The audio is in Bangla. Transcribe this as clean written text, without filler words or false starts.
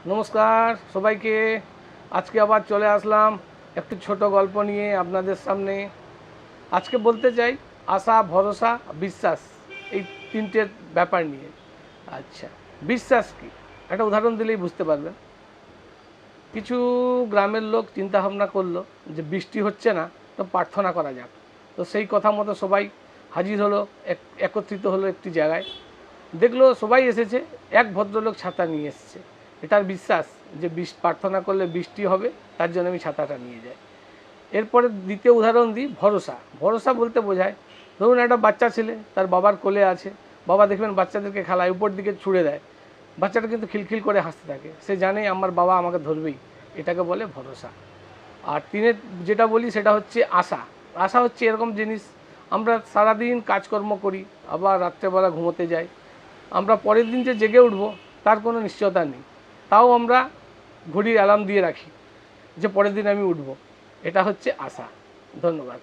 নমস্কার সবাইকে। আজকে আবার চলে আসলাম একটি ছোট গল্প নিয়ে আপনাদের সামনে। আজকে বলতে চাই আশা, ভরসা, বিশ্বাস, এই তিনটের ব্যাপার নিয়ে। আচ্ছা, বিশ্বাস কি একটা উদাহরণ দিলেই বুঝতে পারবেন। কিছু গ্রামের লোক চিন্তা ভাবনা করলো যে বৃষ্টি হচ্ছে না, তো প্রার্থনা করা যাক। তো সেই কথা মতো সবাই হাজির হলো, একত্রিত হলো একটি জায়গায়। দেখলো সবাই এসেছে, এক ভদ্রলোক ছাতা নিয়ে এসেছে। এটার বিশ্বাস যে প্রার্থনা করলে বৃষ্টি হবে, তার জন্য আমি ছাতাটা নিয়ে যাই। এরপরে দ্বিতীয় উদাহরণ দিই, ভরসা। ভরসা বলতে বোঝায়, ধরুন একটা বাচ্চা ছেলে তার বাবার কোলে আছে, বাবা দেখবেন বাচ্চাদেরকে খেলায় উপর দিকে ছুড়ে দেয়, বাচ্চাটা কিন্তু খিলখিল করে হাসতে থাকে, সে জানে আমার বাবা আমাকে ধরবেই, এটাকে বলে ভরসা। আর তিনের যেটা বলি সেটা হচ্ছে আশা। আশা হচ্ছে এরকম জিনিস, আমরা সারাদিন কাজকর্ম করি, আবার রাত্রেবেলা ঘুমোতে যাই, আমরা পরের দিন যে জেগে উঠব তার কোনো নিশ্চয়তা নেই, তাও আমরা ঘড়ির অ্যালার্ম দিয়ে রাখি যে পরের দিন আমি উঠব। এটা হচ্ছে আশা। ধন্যবাদ।